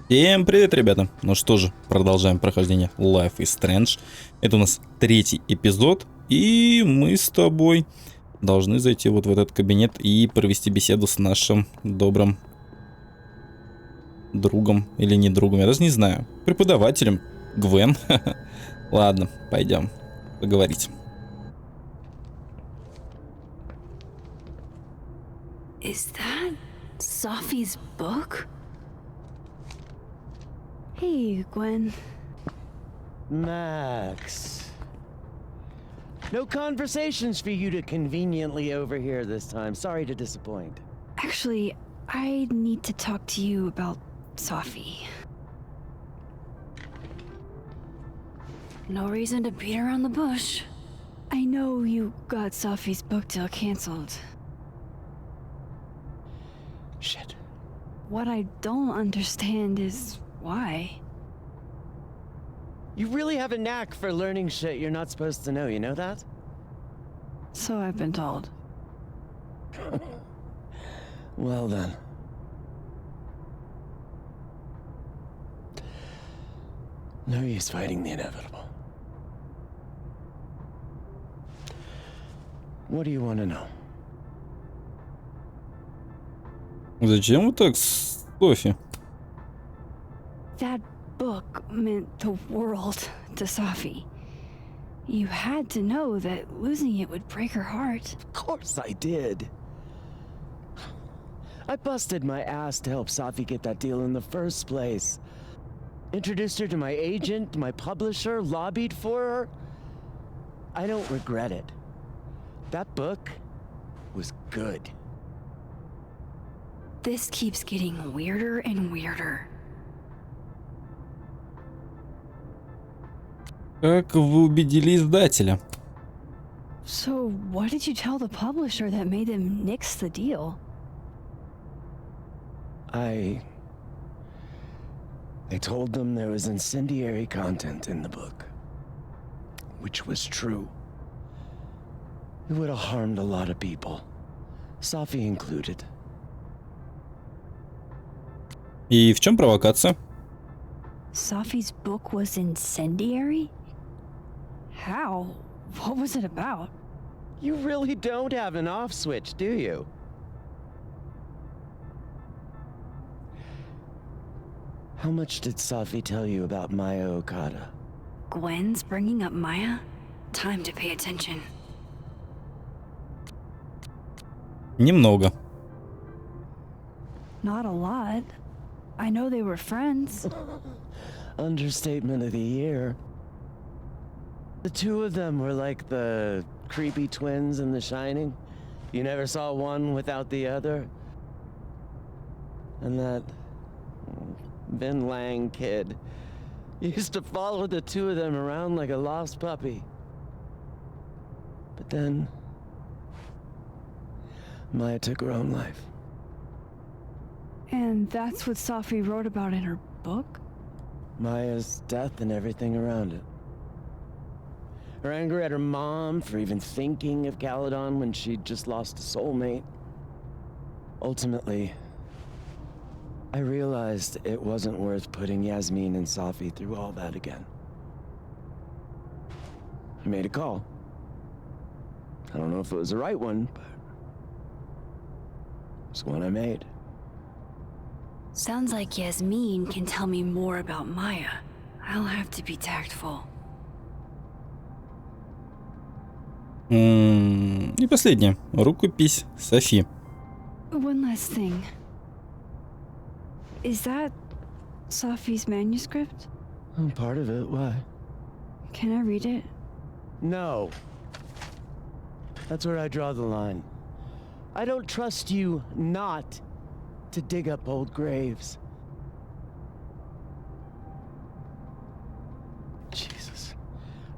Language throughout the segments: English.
Всем привет, ребята! Ну что же, продолжаем прохождение Life is Strange. Это у нас 3-й эпизод, и мы с тобой должны зайти вот в этот кабинет и провести беседу с нашим добрым другом, или не другом, я даже не знаю, преподавателем Гвен. Ладно, пойдем поговорить. Is that Sophie's book? Hey, Gwen. Max. No conversations for you to conveniently overhear this time. Sorry to disappoint. Actually, I need to talk to you about Sophie. No reason to beat around the bush. I know you got Sophie's book deal canceled. Shit. What I don't understand is why. You really have a knack for learning shit you're not supposed to know, you know that? So I've been told. Well then. No use fighting the inevitable. What do you want to know? Зачем вы так, Софи? That book meant the world to Sophie. You had to know that losing it would break her heart. Of course I did. I busted my ass to help Sophie get that deal in the first place. Introduced her to my agent, my publisher, lobbied for her. I don't regret it. That book was good. This keeps getting weirder and weirder. Как вы убедили издателя? So, what did you tell the publisher that made them nix the deal? I told them there was incendiary content in the book. Which was true. It would have harmed a lot of people. Sophie included. И в чем провокация? Sophie's book was incendiary? How? What was it about? You really don't have an off switch, do you? How much did Sophie tell you about Maya Okada? Gwen's bringing up Maya? Time to pay attention. Немного. Not a lot. I know they were friends. Understatement of the year. The two of them were like the creepy twins in The Shining. You never saw one without the other. And that Vin Lang kid used to follow the two of them around like a lost puppy. But then Maya took her own life. And that's what Sophie wrote about in her book? Maya's death and everything around it. Her anger at her mom for even thinking of Caledon when she'd just lost a soulmate. Ultimately, I realized it wasn't worth putting Yasmin and Sophie through all that again. I made a call. I don't know if it was the right one, but it's one I made. Sounds like Yasmin can tell me more about Maya. I'll have to be tactful. И последнее. Рукопись Софи. One last thing. Is that Sophie's manuscript? I'm part of it, why? Can I read it? No. That's where I draw the line. I don't trust you not to dig up old graves. Jesus.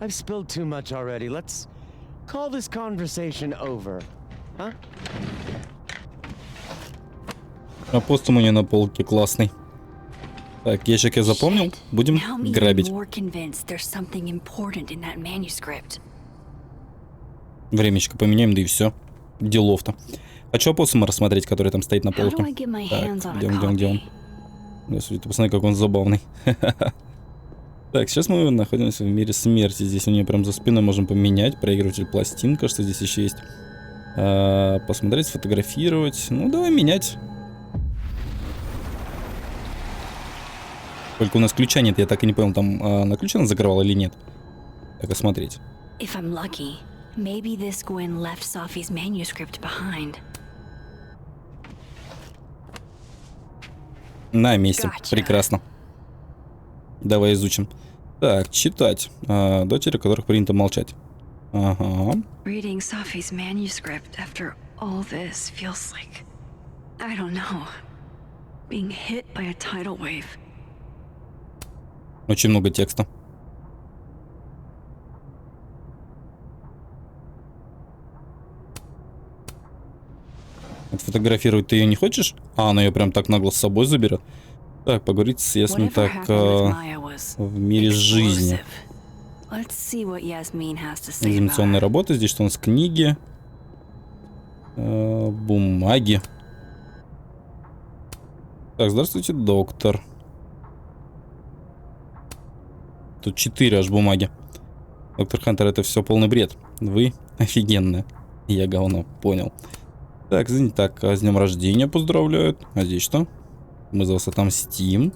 I've spilled too much already. Let's call this conversation over. Huh? А постум у нее на полке классный. Так, ящик я запомнил. Будем Now I'm even грабить. more convinced there's something important in that manuscript. Времечко поменяем, да и все. Делов-то. Хочу опоссума рассмотреть, который там стоит на How do полке. I get my Так, hands on a где он? copy? Господи, ты посмотри, как он забавный. Так, сейчас мы находимся в мире смерти. Здесь у нее прям за спиной можем поменять. Проигрыватель пластин, кажется, здесь еще есть. Посмотреть, сфотографировать. Ну, давай менять. Только у нас ключа нет, я так и не понял, там на ключ она закрывала или нет. Так, осмотреть. If I'm lucky, maybe this Gwen left Sophie's manuscript behind. На месте. Gotcha. Прекрасно. Давай изучим. Так, читать. Дочери, которых принято молчать. Ага. Reading Sophie's manuscript after all this feels like, I don't know, being hit by a tidal wave. Очень много текста. Отфотографировать ты ее не хочешь? Она ее прям так нагло с собой заберет. Так, поговорить с Ясмин Whatever так happened with Maya was в мире жизни. explosive. Let's see what Yasmin has to say about Экзаменационная it. работа. Здесь что у нас? Книги. Бумаги. Так, здравствуйте, доктор. Тут 4 аж бумаги. Доктор Хантер, это все полный бред. Вы офигенная. Я говно, понял. Так, извините, так, с днем рождения поздравляют. А здесь что? Мы за вас отомстим.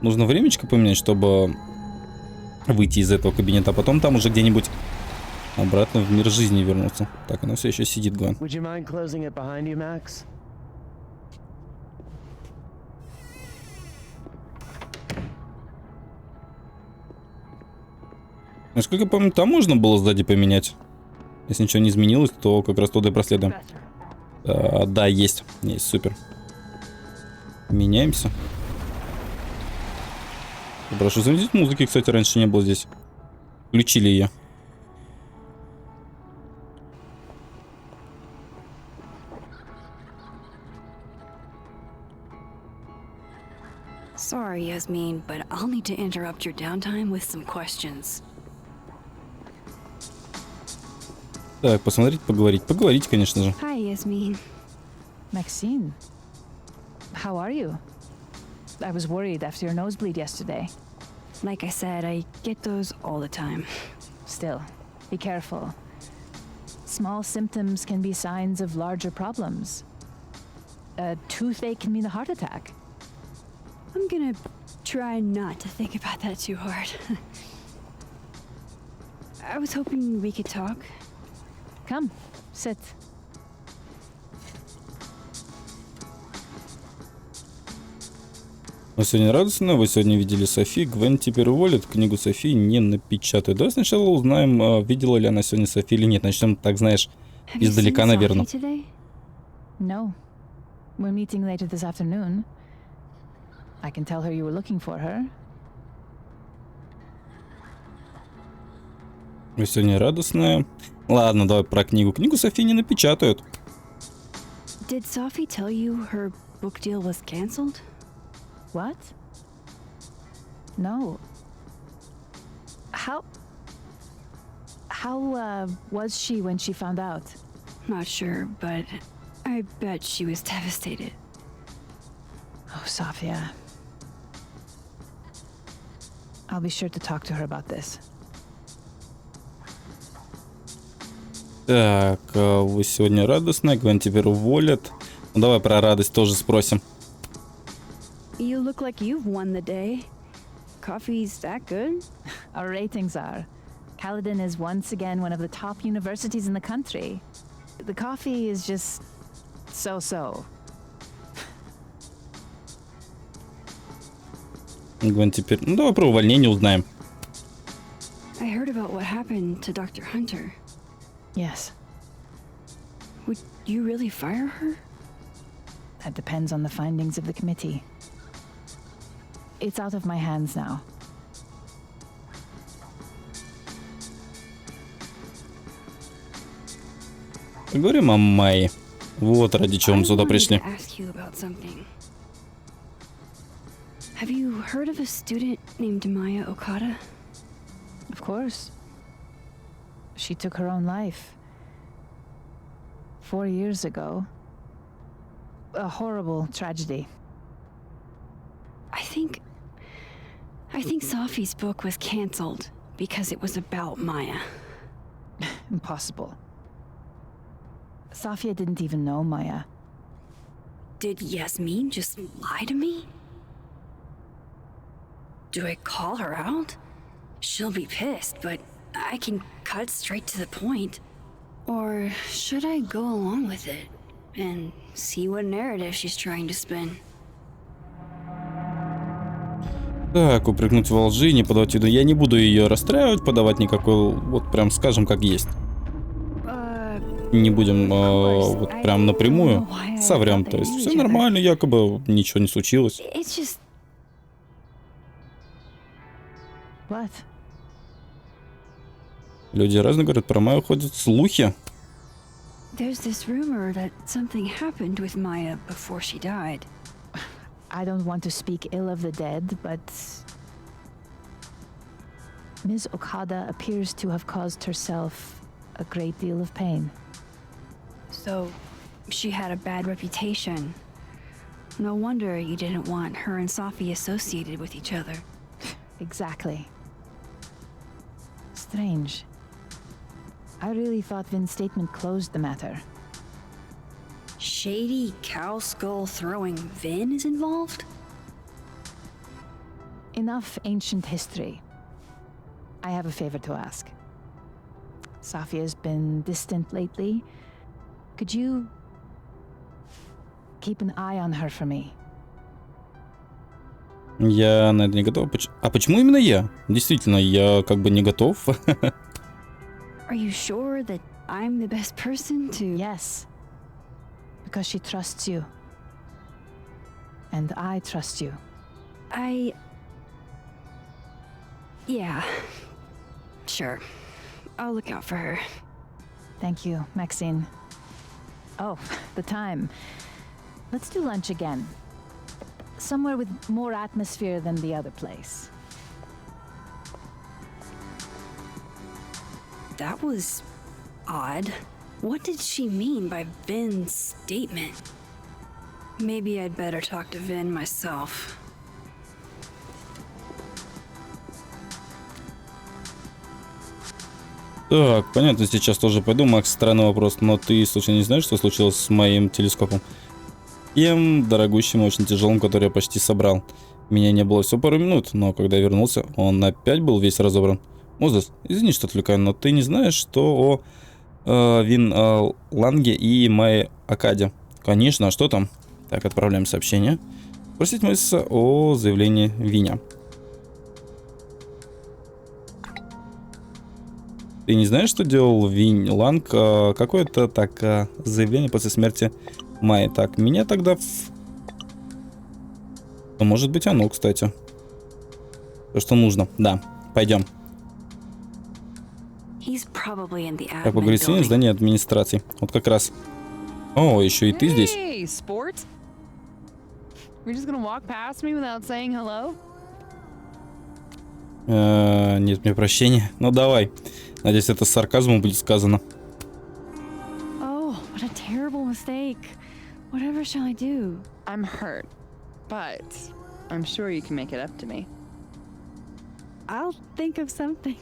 Нужно времечко поменять, чтобы выйти из этого кабинета, а потом там уже где-нибудь обратно в мир жизни вернуться. Так, она все еще сидит, Гвен. Would you mind closing it behind you, Max? Насколько я помню, там можно было сзади поменять. Если ничего не изменилось, то как раз туда и проследуем. Да, есть. Есть, супер. Меняемся. Прошу заметить, музыки, кстати, раньше не было здесь. Включили ее. Sorry, Yasmin, but I'll need to interrupt your downtime with some questions. Так, посмотреть, поговорить. Поговорить, конечно же. Hi, Yasmin. Maxine, how are you? I was worried after your nosebleed yesterday. Like I said, I get those all the time. Still, be careful. Small symptoms can be signs of larger problems. A toothache can mean a heart attack. I'm gonna try not to think about that too hard. I was hoping we could talk. Come, sit. Но сегодня радостно. Вы сегодня видели Софи. Гвен теперь уволят. Книгу Софи не напечатают. Давай сначала узнаем, видела ли она сегодня Софи или нет. Начнем, так знаешь, Have you издалека, seen наверное. Sophie today? No, we're meeting later this afternoon. I can tell her you were looking for her. Вы сегодня радостная. Ладно, давай про книгу. Книгу Софи не напечатают. Did Sophie tell you her book deal was canceled? What? No. How was she when she found out? Not sure, but I bet she was devastated. Oh, Sophia. I'll be sure to talk to her about this. Так, вы сегодня радостная. Гвен теперь уволят. Ну, давай про радость тоже спросим. You look like you've won the day. Coffee's that good? Our ratings are. Caledon is once again one of the top universities in the country. The coffee is just so-so. Гвен теперь... Ну, давай про увольнение узнаем. I heard about what happened to Dr. Hunter. Yes, Would you really fire her? that depends on the findings of the committee. It's out of my hands now. Поговорим о Майе. Вот ради чего мы I сюда wanted пришли. to ask you about something. Have you heard of a student named Maya Okada? Of course. She took her own life. 4 years ago. A horrible tragedy. I think Sophie's book was canceled because it was about Maya. Impossible. Safia didn't even know Maya. Did Yasmin just lie to me? Do I call her out? She'll be pissed, but I can cut straight to the point. Or should I go along with it and see what narrative she's trying to spin? Так, упрекнуть во лжи, не подавать виду. Я не буду ее расстраивать, подавать никакой, вот прям скажем, как есть. Не будем вот прям напрямую. Соврем, то есть все нормально, якобы ничего не случилось. It's just... What? Люди разные говорят, про Майю ходят слухи. There's this rumor that something happened with Maya before she died. I don't want to speak ill of the dead, but Ms. Okada appears to have caused herself a great deal of pain. So, she had a bad reputation. No wonder you didn't want her and Sophie associated with each other. Exactly. Strange. I really thought Vin's statement closed the matter. Shady cow skull throwing Vin is involved? Enough ancient history. I have a favor to ask. Safia's been distant lately. Could you keep an eye on her for me? Я на это не готов. А почему именно я? Действительно, я как бы не готов. Are you sure that I'm the best person to... Yes. Because she trusts you. And I trust you. Yeah. Sure. I'll look out for her. Thank you, Maxine. Oh, the time. Let's do lunch again. Somewhere with more atmosphere than the other place. That was odd. What did she mean by Vin's statement? Maybe I'd better talk to Vin myself. Так, понятно, сейчас тоже пойду. Макс, странный вопрос, но ты случайно не знаешь, что случилось с моим телескопом? Тем дорогущим и очень тяжелым, который я почти собрал. Меня не было всего пару минут, но когда я вернулся, он опять был весь разобран. Мозес, извини, что отвлекаю, но ты не знаешь, что о Вин Ланге и Майе Окаде? Конечно, а что там? Так, отправляем сообщение. Просить Мозеса о заявлении Виня. Ты не знаешь, что делал Винь Ланг? Какое-то так заявление после смерти Майи. Так, меня тогда... Ну, может быть, оно, кстати. То, что нужно. Да, пойдем. Как поговорить с ним в здании администрации. Вот как раз. О, еще и ты здесь. Hey, sport. You're just gonna walk past me without saying hello? Нет, мне прощения. Ну, давай. Надеюсь, это с сарказмом будет сказано. Oh, what a terrible mistake. Whatever shall I do? I'm hurt, but I'm sure you can make it up to me. I'll think of something.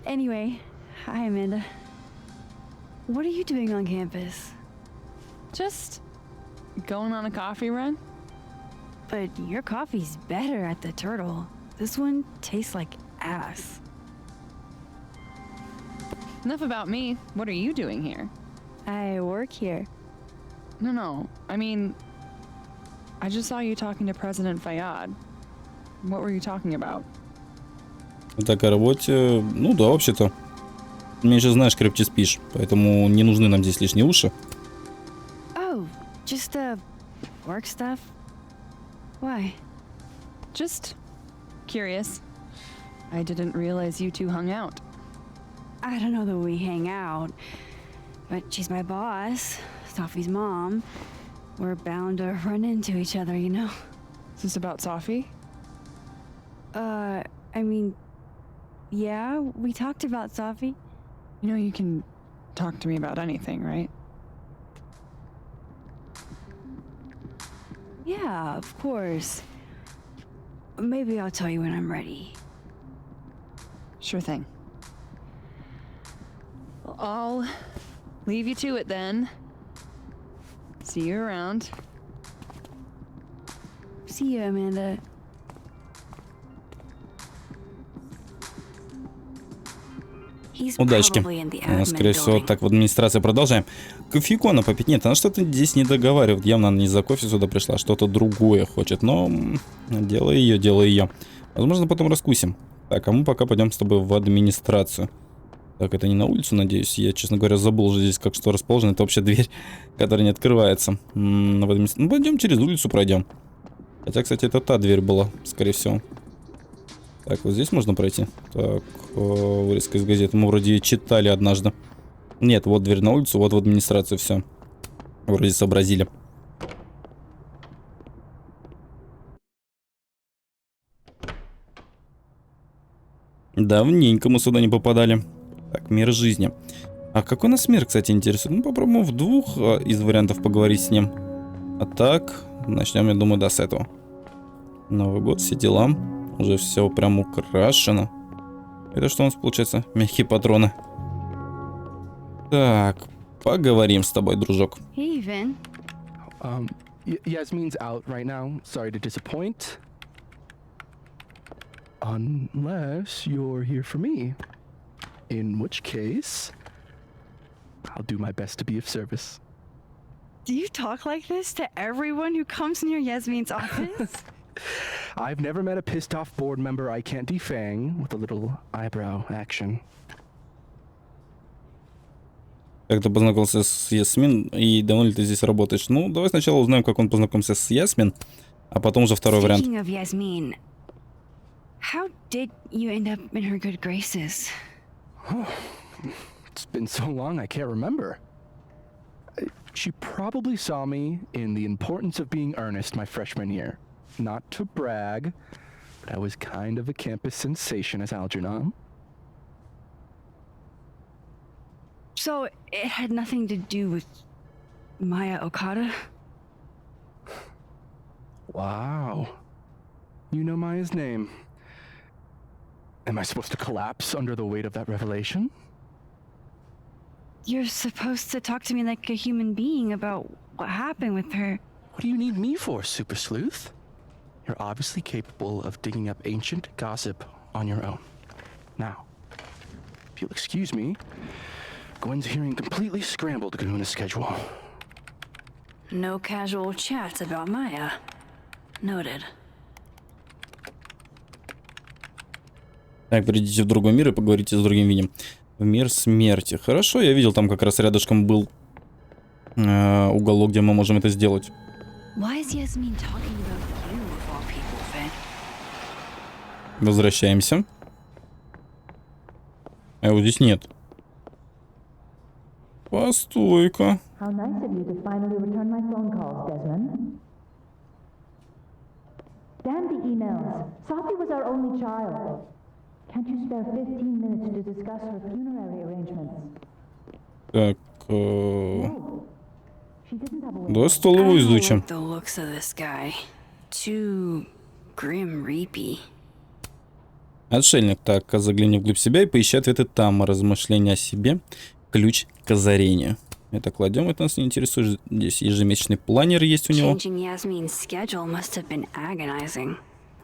Anyway, hi Amanda. What are you doing on campus? Just going on a coffee run? But your coffee's better at the Turtle. This one tastes like ass. Enough about me. What are you doing here? I work here. No. I mean, I just saw you talking to President Fayyad. What were you talking about? Так, о работе... Ну да, вообще-то. Меньше знаешь, крепче спишь. Поэтому не нужны нам здесь лишние уши. Oh, just work stuff? Why? Just curious. I didn't realize you two hung out. I don't know that we hang out, but she's my boss, Sophie's mom. We're bound to run into each other, you know? Is this about Sophie? I mean, yeah, we talked about Sophie. You know you can talk to me about anything, right? Yeah, of course. Maybe I'll tell you when I'm ready. Sure thing. Well, I'll leave you to it then. See you around. See you, Amanda. He's Удачки. probably in the admin Скорее всего, building. так в администрации продолжаем. Кофейку она попить. Нет, она что-то здесь не договаривает. Явно она не за кофе сюда пришла, что-то другое хочет. Но дело ее, дело ее. Возможно, потом раскусим. Так, а мы пока пойдем с тобой в администрацию. Так, это не на улицу, надеюсь. Я, честно говоря, забыл уже здесь как что расположено. Это вообще дверь, которая не открывается. Ну, пойдем через улицу пройдем. Хотя, кстати, это та дверь была, скорее всего. Так, вот здесь можно пройти. Так, вырезка из газеты. Мы вроде читали однажды. Нет, вот дверь на улицу, вот в администрацию, все. Вроде сообразили. Давненько мы сюда не попадали. Так, мир жизни. А какой у нас мир, кстати, интересует? Ну, попробуем в двух из вариантов поговорить с ним. А так, начнем, я думаю, да, с этого. Новый год, все дела. Уже все прям украшено. Это что у нас получается? Мягкие патроны. Так, поговорим с тобой, дружок. Hey, Vin. Yasmin's out right now. Sorry to disappoint. Unless you're here for me. In which case, I'll do my best to be of service. Do you talk like this to everyone who comes near Yasmin's office? I've never met a pissed off board member I can't defang with a little eyebrow action. Как ты познакомился с Ясмин и давно ли ты здесь работаешь? Ну, давай сначала узнаем, как он познакомился с Ясмин, а потом уже второй вариант. Speaking of Yasmin, how did you end up in her good graces? It's been so long I can't remember. She probably saw me in The Importance of Being Earnest my freshman year. Not to brag, but I was kind of a campus sensation as Algernon. So it had nothing to do with Maya Okada? Wow. You know Maya's name. Am I supposed to collapse under the weight of that revelation? You're supposed to talk to me like a human being about what happened with her. What do you need me for, Super Sleuth? You're obviously capable of digging up ancient gossip on your own. Now, if you'll excuse me, Gwen's hearing completely scrambled Garuna's schedule. No casual chats about Maya. Noted. Так, придите в другой мир и поговорите с другим видом. В мир смерти. Хорошо, я видел, там как раз рядышком был уголок, где мы можем это сделать. Why is Yasmin talking about you of all people, Finn? Возвращаемся. А его здесь нет. Постой-ка. How nice of you to finally return my phone calls, Desmond. Damn the emails. Sophie was our only child. Can't you spare 15 minutes to discuss her funerary arrangements? Так, She didn't have a way. давай стол его изучим. The looks of this guy. Too grim reapy. Отшельник. Так, загляни вглубь себя и поищи ответы там. Размышления о себе. Ключ к озарению. Это кладем, это нас не интересует. Здесь ежемесячный планер есть у него. Changing Yasmin's schedule must have been agonizing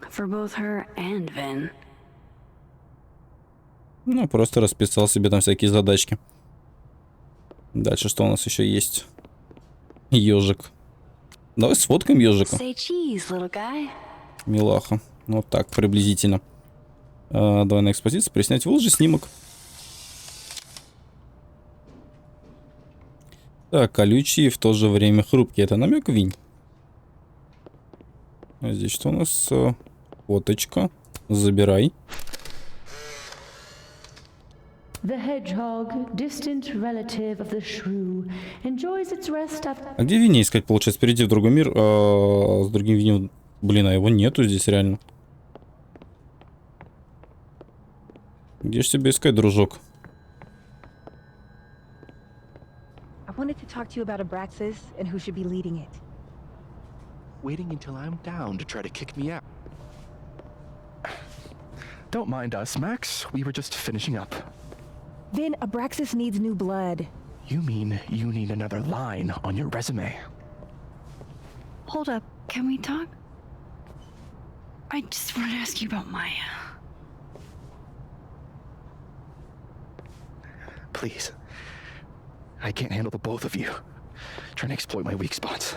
for both her and Vin. Ну, просто расписал себе там всякие задачки. Дальше что у нас еще есть? Ежик. Давай сфоткаем ежика. Say cheese, little guy. Милаха. Вот так, приблизительно. Давай на экспозицию приснять. Выложи снимок. Так, колючий и в то же время хрупкий. Это намек, Винь? А здесь что у нас? Фоточка. Забирай. The hedgehog, distant relative of the shrew, enjoys its rest after... А где Винни искать, получается? Перейти в другой мир с другим Винни. Блин, а его нету здесь реально. Где ж тебя искать, дружок? I wanted to talk to you about Abraxas and who should be leading it. Waiting until I'm down to try to kick me out. Don't mind us, Max. We were just finishing up. Vin, Abraxas needs new blood. You mean you need another line on your resume? Hold up, can we talk? I just want to ask you about Maya. Please. I can't handle the both of you. Trying to exploit my weak spots.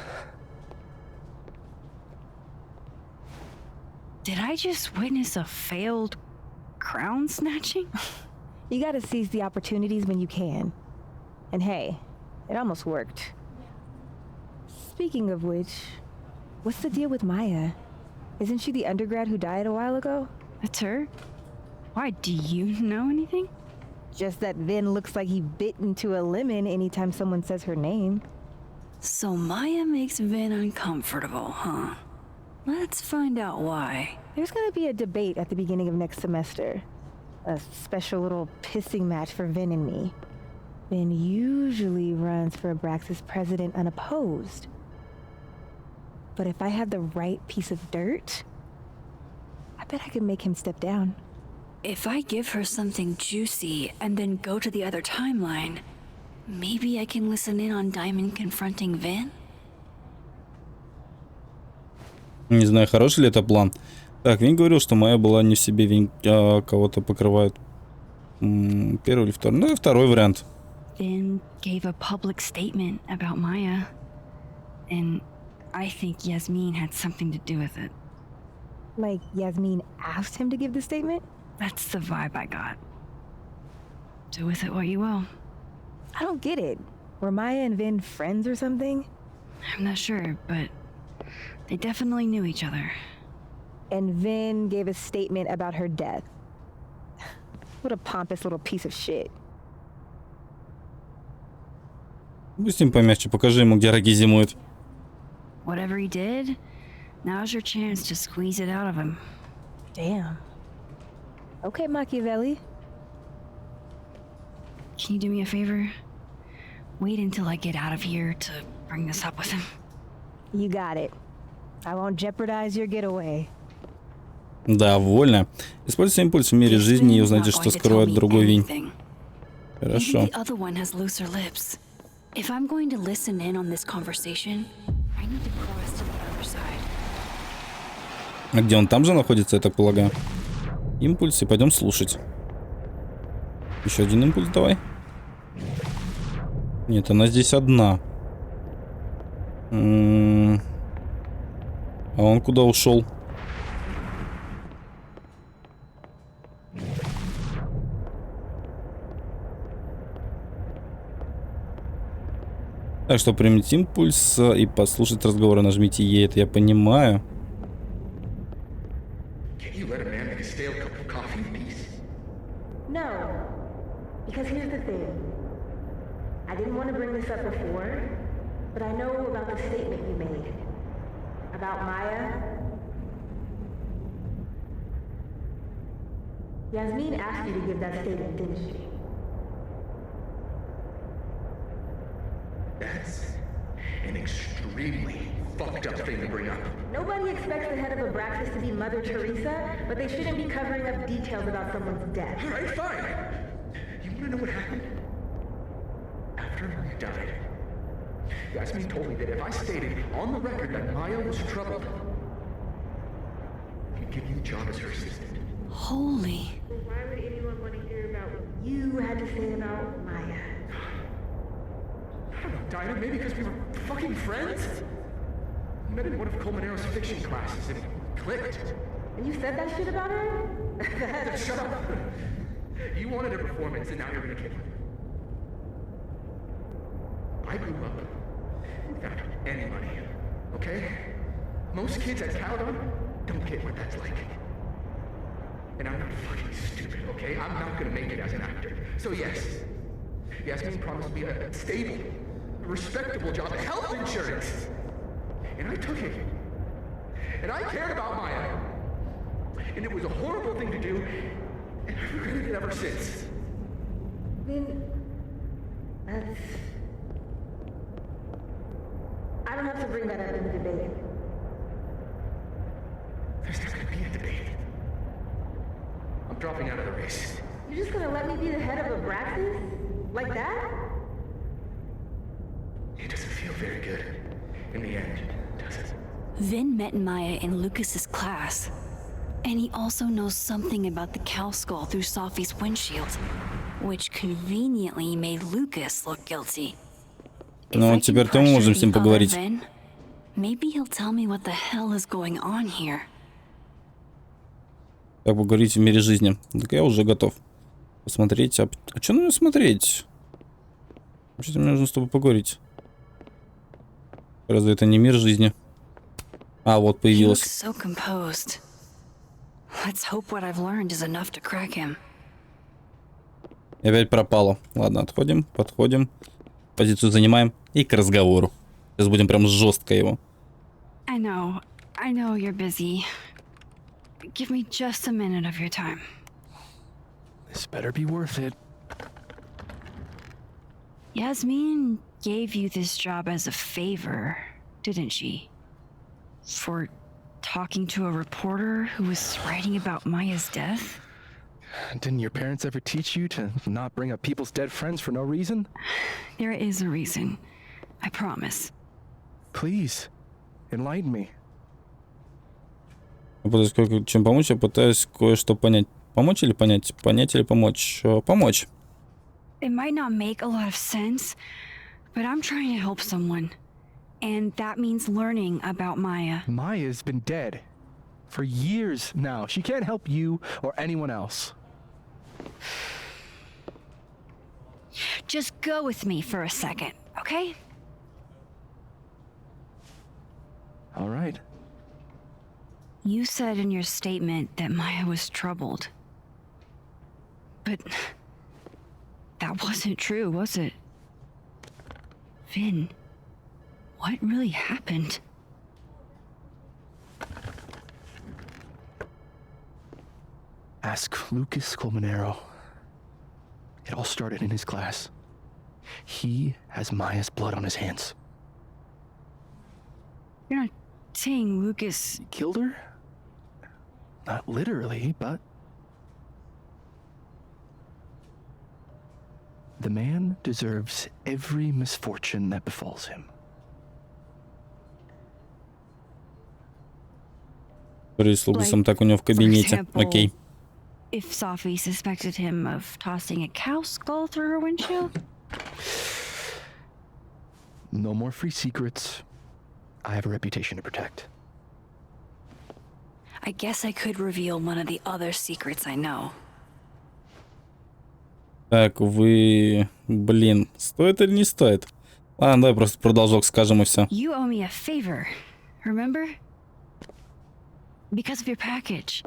Did I just witness a failed crown snatching? You gotta seize the opportunities when you can. And hey, it almost worked. Speaking of which, what's the deal with Maya? Isn't she the undergrad who died a while ago? That's her? Why, do you know anything? Just that Vin looks like he bit into a lemon anytime someone says her name. So Maya makes Vin uncomfortable, huh? Let's find out why. There's gonna be a debate at the beginning of next semester. A special little pissing match for Vin and me. Vin usually runs for Abraxas president unopposed. But if I have the right piece of dirt, I bet I could make him step down. If I give her something juicy and then go to the other timeline, maybe I can listen in on Diamond confronting Vin? Не знаю, хороший ли это план. Так, Винг говорил, что Майя была не в себе, Винг кого-то покрывает. Первый или второй? Ну, второй вариант. Vin gave a public statement about Maya, and I think Yasmin had something to do with it. Like Yasmin asked him to give the statement? That's the vibe I got. Do with it what you will. I don't get it. Were Maya and Vin friends or something? I'm not sure, but they definitely knew each other. And Vin gave a statement about her death. What a pompous little piece of shit. Пусть им помягче, покажи ему, где раки зимуют. Whatever he did, now's your chance to squeeze it out of him. Damn. Okay, Machiavelli. Can you do me a favor? Wait until I get out of here to bring this up with him. You got it. I won't jeopardize your getaway. Довольно. Используйте импульс в мире жизни и узнайте, что скрывает другой Винь. Хорошо. Maybe the other one has looser lips. If I'm going to listen in on this conversation, I need to cross to the other side. А где он? Там же находится, я так полагаю. Импульс, и пойдем слушать. Еще один импульс давай. Нет, она здесь одна. А он куда ушел? Так что примите импульс и послушать разговоры. Нажмите Е, это я понимаю. No, because here's the thing. I didn't want to bring this up before, but I know about the statement you made. About Maya. Yasmin asked you to give that statement, didn't she? That's an extremely fucked up thing to bring up. Nobody expects the head of Abraxas to be Mother Teresa, but they shouldn't be covering up details about someone's death. Alright, fine. You wanna know what happened? After Maya died, Yasmin told me that if I stated on the record that Maya was troubled, he'd give you the job as her assistant. Holy. Why would anyone want to hear about what you had to say about Maya? I don't know, Dinah, maybe because we were fucking friends? I met in one of Colmenaro's fiction classes and it clicked. And you said that shit about her? Shut up! You wanted a performance and now you're gonna give it. I grew up without any money, okay? Most kids at Caledon don't get what that's like. And I'm not fucking stupid, okay? I'm not gonna make it as an actor. So yes, Yasmin promised me a stable, respectable job, health insurance. And I took it. And I cared about Maya. And it was a horrible thing to do, and I've regretted it ever since. Then, that's... I don't have to bring that up in the debate. There's not gonna be a debate. dropping out of the race. You're just gonna let me be the head of Abraxas? Like that? It doesn't feel very good. In the end, does it? Vin met Maya in Lucas's class. And he also knows something about the cow skull through Sophie's windshield, which conveniently made Lucas look guilty. If Ну, I can теперь-то мы pressure можем с the ним other поговорить. Vin, maybe he'll tell me what the hell is going on here. Как бы говорить в мире жизни. Так я уже готов посмотреть. А что на меня смотреть? Вообще-то мне нужно с тобой поговорить. Разве это не мир жизни? А, вот He looks появилась. so composed. Let's hope what I've learned is enough to crack him. И опять пропало. Ладно, отходим, подходим. Позицию занимаем. И к разговору. Сейчас будем прям жестко его. I know you're busy. Give me just a minute of your time. This better be worth it. Yasmin gave you this job as a favor, didn't she? For talking to a reporter who was writing about Maya's death? Didn't your parents ever teach you to not bring up people's dead friends for no reason? There is a reason. I promise. Please, enlighten me. Я пытаюсь чем помочь, я пытаюсь кое-что понять. Помочь или понять? Понять или помочь? Помочь. It might not make a lot of sense, but I'm trying to help someone. And that means learning about Maya. Maya's been dead for years now. She can't help you or anyone else. Just go with me for a second, okay? All right. You said in your statement that Maya was troubled. But that wasn't true, was it? Vin, what really happened? Ask Lucas Colmenero. It all started in his class. He has Maya's blood on his hands. You're not saying Lucas... He killed her? Not literally, but... The man deserves every misfortune that befalls him. С Лукасом так у него в кабинете. Окей. If Sophie suspected him of tossing a cow skull through her windshield? No more free secrets. I have a reputation to protect. I guess I could reveal one of the other secrets I know. Так, вы... Блин, стоит или не стоит? Ладно, давай просто продолжок скажем и все. You owe me a favor, remember? Because of your package.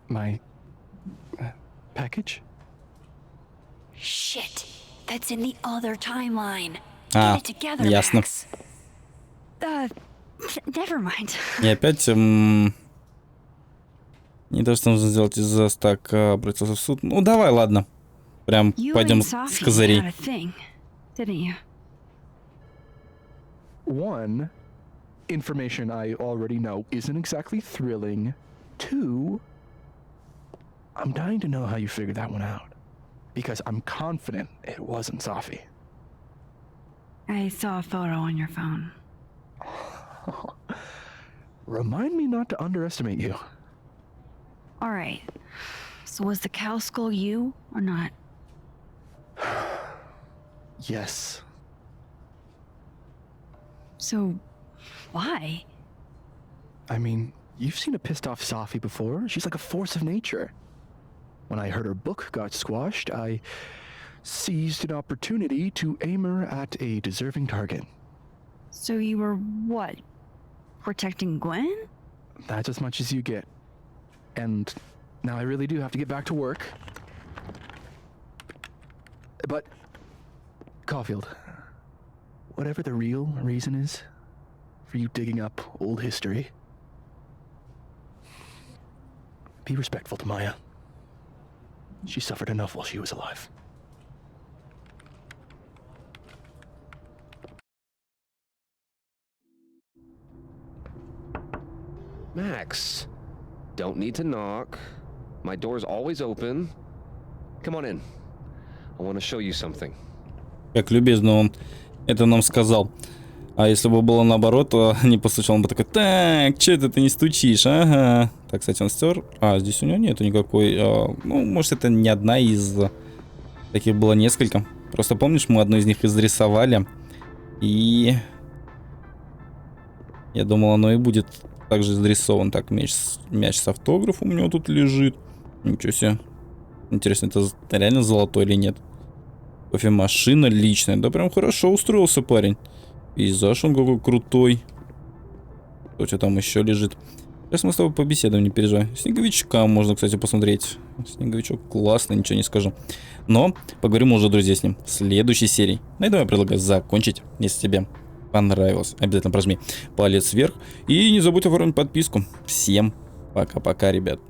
My... package? Shit, that's in the other timeline. А, Get it together, ясно. Max. Never mind. И опять... Не то, что нужно сделать из-за стака, обратился в суд. Ну, давай, ладно. Прям You пойдем and с Sophie козырей. had a thing, didn't you? One, information I already know isn't exactly thrilling. Two, I'm dying to know how you figured that one out. Because I'm confident it wasn't Sophie. I saw a photo on your phone. Remind me not to underestimate you. All right. So was the cow skull you or not? Yes. So, why? I mean, you've seen a pissed off Sophie before. She's like a force of nature. When I heard her book got squashed, I seized an opportunity to aim her at a deserving target. So you were what? Protecting Gwen? That's as much as you get. And now I really do have to get back to work. But, Caulfield, whatever the real reason is for you digging up old history, be respectful to Maya. She suffered enough while she was alive. Max, don't need to knock. My door's always open. Come on in. I want to show you something. Как любезно он это нам сказал. А если бы было наоборот, то не постучал, он бы такой: так, че это ты не стучишь? Ага. Так, кстати, он стер. А, здесь у него нету никакой. Ну, может, это не одна из... Таких было несколько. Просто помнишь, мы одну из них изрисовали. И... Я думал, оно и будет также изрисован. Так, мяч с автографом у него тут лежит. Ничего себе. Интересно, это реально золотой или нет? Кофемашина личная. Да прям хорошо устроился парень. Пейзаж он какой крутой. Что у тебя там еще лежит? Сейчас мы с тобой побеседуем, не переживай. Снеговичка можно, кстати, посмотреть. Снеговичок классный, ничего не скажу. Но поговорим уже, друзья, с ним в следующей серии. Ну и давай предлагаю закончить. Если тебе понравилось, обязательно прожми палец вверх. И не забудь оформить подписку. Всем пока-пока, ребят.